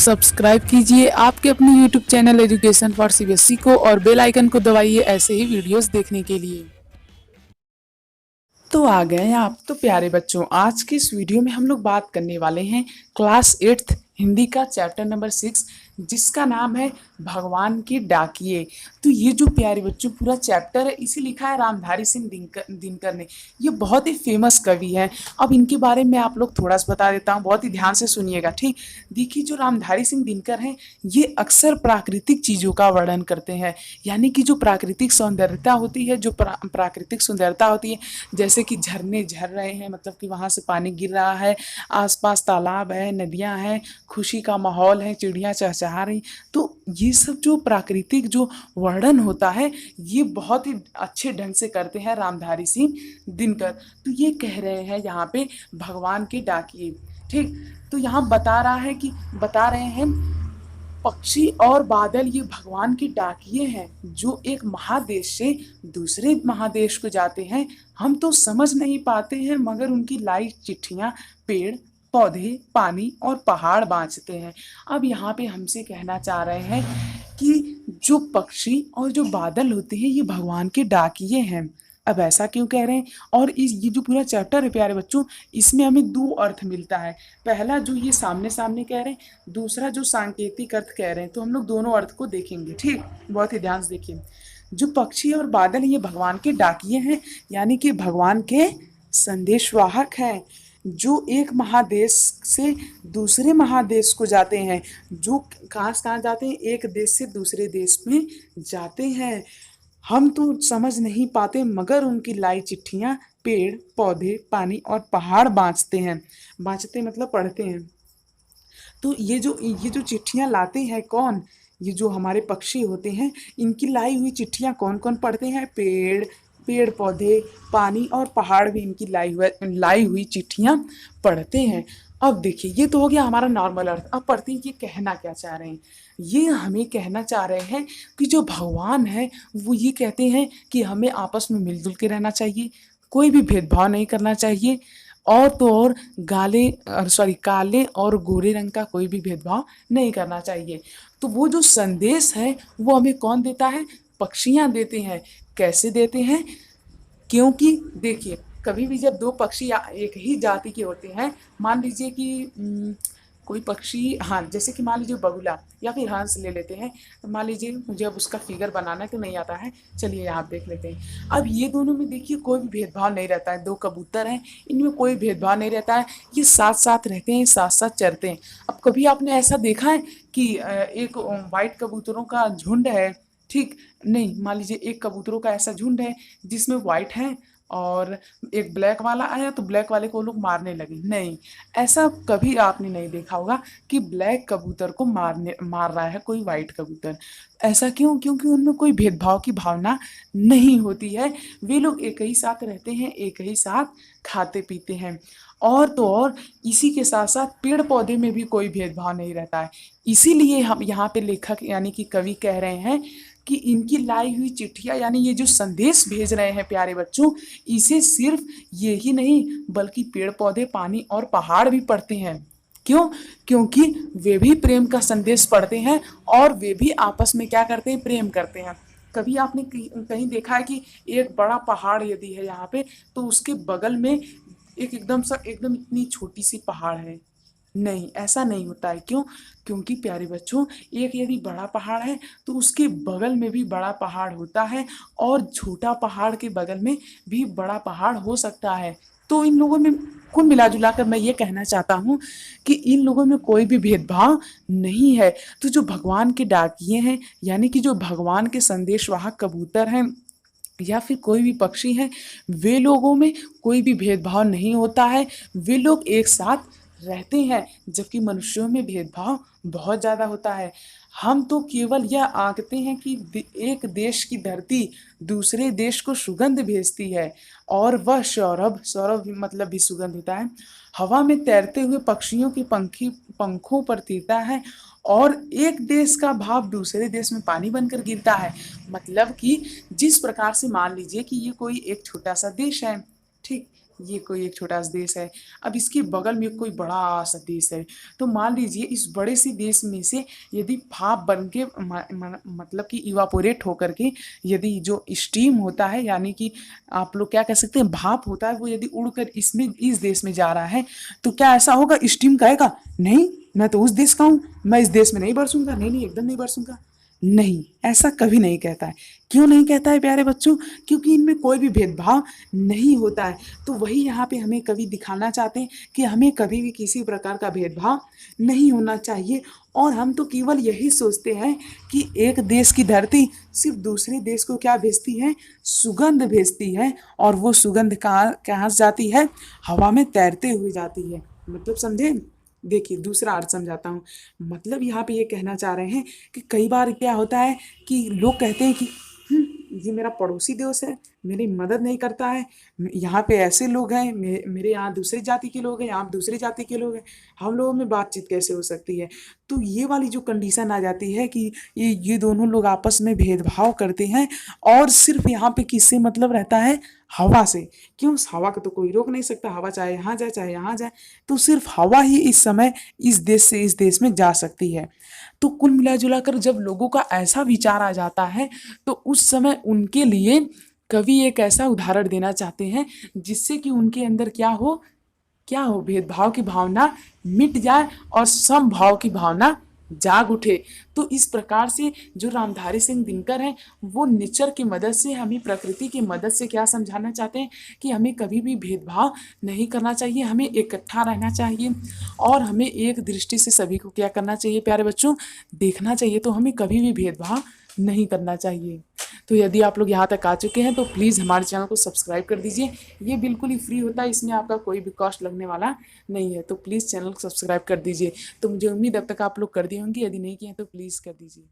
Subscribe कीजिए आपके अपने YouTube channel education for CBSE को और बेल आइकन को दबाइए ऐसे ही वीडियोस देखने के लिए। तो आ गए हैं आप तो प्यारे बच्चों, आज की इस वीडियो में हम लोग बात करने वाले हैं क्लास 8th हिंदी का चैप्टर नंबर 6 जिसका नाम है भगवान के डाकिए। तो ये जो प्यारे बच्चों पूरा चैप्टर है इसे लिखा है रामधारी सिंह दिनकर ने। ये बहुत ही फेमस कवि हैं। अब इनके बारे में आप लोग थोड़ा सा बता देता हूँ, बहुत ही ध्यान से सुनिएगा। ठीक, देखिए जो रामधारी सिंह दिनकर हैं ये अक्सर प्राकृतिक चीज़ों का वर्णन करते हैं, यानी कि जो प्राकृतिक सौंदर्यता होती है, जो प्राकृतिक सुंदरता होती है, जैसे कि झरने झर रहे हैं, मतलब कि वहाँ से पानी गिर रहा है, आसपास तालाब है, नदियाँ हैं, खुशी का माहौल है, चिड़ियाँ चहचहा रही, तो ये सब जो प्राकृतिक जो वर्णन होता है ये बहुत ही अच्छे ढंग से करते हैं रामधारी सिंह दिनकर। तो ये कह रहे हैं यहाँ पे भगवान के डाकिए। ठीक, तो यहाँ बता रहे हैं पक्षी और बादल ये भगवान के डाकिए हैं जो एक महादेश से दूसरे महादेश को जाते हैं। हम तो समझ नहीं पाते हैं मगर उनकी लाई चिट्ठियां पेड़ पौधे पानी और पहाड़ बाँचते हैं। अब यहाँ पे हमसे कहना चाह रहे हैं कि जो पक्षी और जो बादल होते हैं ये भगवान के डाकिए हैं। अब ऐसा क्यों कह रहे हैं? और ये जो पूरा चैप्टर है प्यारे बच्चों, इसमें हमें दो अर्थ मिलता है। पहला जो ये सामने सामने कह रहे हैं, दूसरा जो सांकेतिक अर्थ कह रहे हैं। तो हम लोग दोनों अर्थ को देखेंगे। ठीक, बहुत ही ध्यान से देखिए। जो पक्षी और बादल ये भगवान के डाकिए हैं, यानी कि भगवान के संदेशवाहक हैं, जो एक महादेश से दूसरे महादेश को जाते हैं। जो कहाँ जाते हैं? एक देश से दूसरे देश में जाते हैं। हम तो समझ नहीं पाते मगर उनकी लाई चिट्ठियाँ पेड़ पौधे पानी और पहाड़ बाँचते हैं। बाँचते मतलब पढ़ते हैं। तो ये जो चिट्ठियाँ लाते हैं कौन? ये जो हमारे पक्षी होते हैं, इनकी लाई हुई चिट्ठियाँ कौन कौन पढ़ते हैं? पेड़ पौधे पानी और पहाड़ भी इनकी लाई हुई चिट्ठियाँ पढ़ते हैं। अब देखिए ये तो हो गया हमारा नॉर्मल अर्थ। अब पढ़ते हैं ये कहना क्या चाह रहे हैं। ये हमें कहना चाह रहे हैं कि जो भगवान है वो ये कहते हैं कि हमें आपस में मिलजुल के रहना चाहिए, कोई भी भेदभाव नहीं करना चाहिए, और तो और काले और गोरे रंग का कोई भी भेदभाव नहीं करना चाहिए। तो वो जो संदेश है वो हमें कौन देता है? पक्षियाँ देते हैं। कैसे देते हैं? क्योंकि देखिए कभी भी जब दो पक्षी एक ही जाति के होते हैं, मान लीजिए कि कोई पक्षी, हाँ जैसे कि मान लीजिए बगुला या फिर हंस ले लेते हैं। तो मान लीजिए मुझे अब उसका फिगर बनाना तो नहीं आता है, चलिए यहाँ देख लेते हैं। अब ये दोनों में देखिए कोई भी भेदभाव नहीं रहता है। दो कबूतर हैं, इनमें कोई भेदभाव नहीं रहता है, ये साथ साथ रहते हैं, साथ साथ चरते हैं। अब कभी आपने ऐसा देखा है कि एक वाइट कबूतरों का झुंड है, ठीक, नहीं, मान लीजिए एक कबूतरों का ऐसा झुंड है जिसमें वाइट है और एक ब्लैक वाला आया तो ब्लैक वाले को लोग मारने लगे? नहीं, ऐसा कभी आपने नहीं देखा होगा कि ब्लैक कबूतर को मार रहा है कोई वाइट कबूतर। ऐसा क्यों? क्योंकि उनमें कोई भेदभाव की भावना नहीं होती है। वे लोग एक ही साथ रहते हैं, एक ही साथ खाते पीते हैं। और तो और इसी के साथ साथ पेड़ पौधे में भी कोई भेदभाव नहीं रहता है। इसीलिए हम यहाँ पे लेखक यानी कि कवि कह रहे हैं कि इनकी लाई हुई चिट्ठियाँ यानी ये जो संदेश भेज रहे हैं प्यारे बच्चों, इसे सिर्फ ये ही नहीं बल्कि पेड़ पौधे पानी और पहाड़ भी पढ़ते हैं। क्यों? क्योंकि वे भी प्रेम का संदेश पढ़ते हैं और वे भी आपस में क्या करते हैं? प्रेम करते हैं। कभी आपने कहीं देखा है कि एक बड़ा पहाड़ यदि है यहाँ पे तो उसके बगल में एक एकदम इतनी छोटी सी पहाड़ है? नहीं, ऐसा नहीं होता है। क्यों? क्योंकि प्यारे बच्चों एक यदि बड़ा पहाड़ है तो उसके बगल में भी बड़ा पहाड़ होता है और छोटा पहाड़ के बगल में भी बड़ा पहाड़ हो सकता है। तो इन लोगों में कुल मिला जुला कर मैं ये कहना चाहता हूँ कि इन लोगों में कोई भी भेदभाव नहीं है। तो जो भगवान के डाकिए हैं यानी कि जो भगवान के संदेशवाहक कबूतर हैं या फिर कोई भी पक्षी हैं, वे लोगों में कोई भी भेदभाव नहीं होता है। वे लोग एक साथ रहते हैं, जबकि मनुष्यों में भेदभाव बहुत ज़्यादा होता है। हम तो केवल यह आंकते हैं कि एक देश की धरती दूसरे देश को सुगंध भेजती है और वह सौरभ भी मतलब भी सुगंध होता है। हवा में तैरते हुए पक्षियों के पंखों पर तीरता है और एक देश का भाव दूसरे देश में पानी बनकर गिरता है। मतलब कि जिस प्रकार से मान लीजिए कि ये कोई एक छोटा सा देश है, ठीक, ये कोई एक छोटा सा देश है। अब इसके बगल में कोई बड़ा सा देश है। तो मान लीजिए इस बड़े से देश में से यदि भाप बन के मतलब कि इवापोरेट होकर के यदि जो स्टीम होता है, यानी कि आप लोग क्या कह सकते हैं, भाप होता है, वो यदि उड़कर इसमें इस देश में जा रहा है, तो क्या ऐसा होगा स्टीम कहेगा नहीं मैं तो उस देश का हूँ, मैं इस देश में नहीं बरसूंगा, नहीं नहीं एकदम नहीं बरसूंगा। नहीं, ऐसा कभी नहीं कहता है। क्यों नहीं कहता है प्यारे बच्चों? क्योंकि इनमें कोई भी भेदभाव नहीं होता है। तो वही यहाँ पे हमें कवि दिखाना चाहते हैं कि हमें कभी भी किसी प्रकार का भेदभाव नहीं होना चाहिए। और हम तो केवल यही सोचते हैं कि एक देश की धरती सिर्फ दूसरे देश को क्या भेजती है, सुगंध भेजती है, और वो सुगंध कहाँ कहाँ से जाती है, हवा में तैरते हुए जाती है। मतलब समझे? देखिए दूसरा अर्थ समझाता हूँ। मतलब यहाँ पे ये कहना चाह रहे हैं कि कई बार क्या होता है कि लोग कहते हैं कि ये मेरा पड़ोसी देश है, मेरी मदद नहीं करता है, यहाँ पे ऐसे लोग हैं, मेरे यहाँ दूसरी जाति के लोग हैं, यहाँ दूसरी जाति के लोग हैं, हम लोगों में बातचीत कैसे हो सकती है। तो ये वाली जो कंडीशन आ जाती है कि ये दोनों लोग आपस में भेदभाव करते हैं, और सिर्फ यहाँ पे किससे मतलब रहता है, हवा से। क्यों? हवा को तो कोई रोक नहीं सकता, हवा चाहे यहाँ जाए चाहे यहाँ जाए, तो सिर्फ हवा ही इस समय इस देश से इस देश में जा सकती है। तो कुल मिला जुला कर जब लोगों का ऐसा विचार आ जाता है, तो उस समय उनके लिए कवि एक ऐसा उदाहरण देना चाहते हैं जिससे कि उनके अंदर क्या हो, भेदभाव की भावना मिट जाए और समभाव की भावना जाग उठे। तो इस प्रकार से जो रामधारी सिंह दिनकर हैं, वो नेचर की मदद से, हमें प्रकृति की मदद से क्या समझाना चाहते हैं कि हमें कभी भी भेदभाव नहीं करना चाहिए, हमें इकट्ठा रहना चाहिए, और हमें एक दृष्टि से सभी को क्या करना चाहिए प्यारे बच्चों, देखना चाहिए। तो हमें कभी भी भेदभाव नहीं करना चाहिए। तो यदि आप लोग यहाँ तक आ चुके हैं तो प्लीज़ हमारे चैनल को सब्सक्राइब कर दीजिए। ये बिल्कुल ही फ्री होता है, इसमें आपका कोई भी कॉस्ट लगने वाला नहीं है। तो प्लीज़ चैनल को सब्सक्राइब कर दीजिए। तो मुझे उम्मीद अब तक आप लोग कर दिए होंगे, यदि नहीं किए तो प्लीज़ कर दीजिए।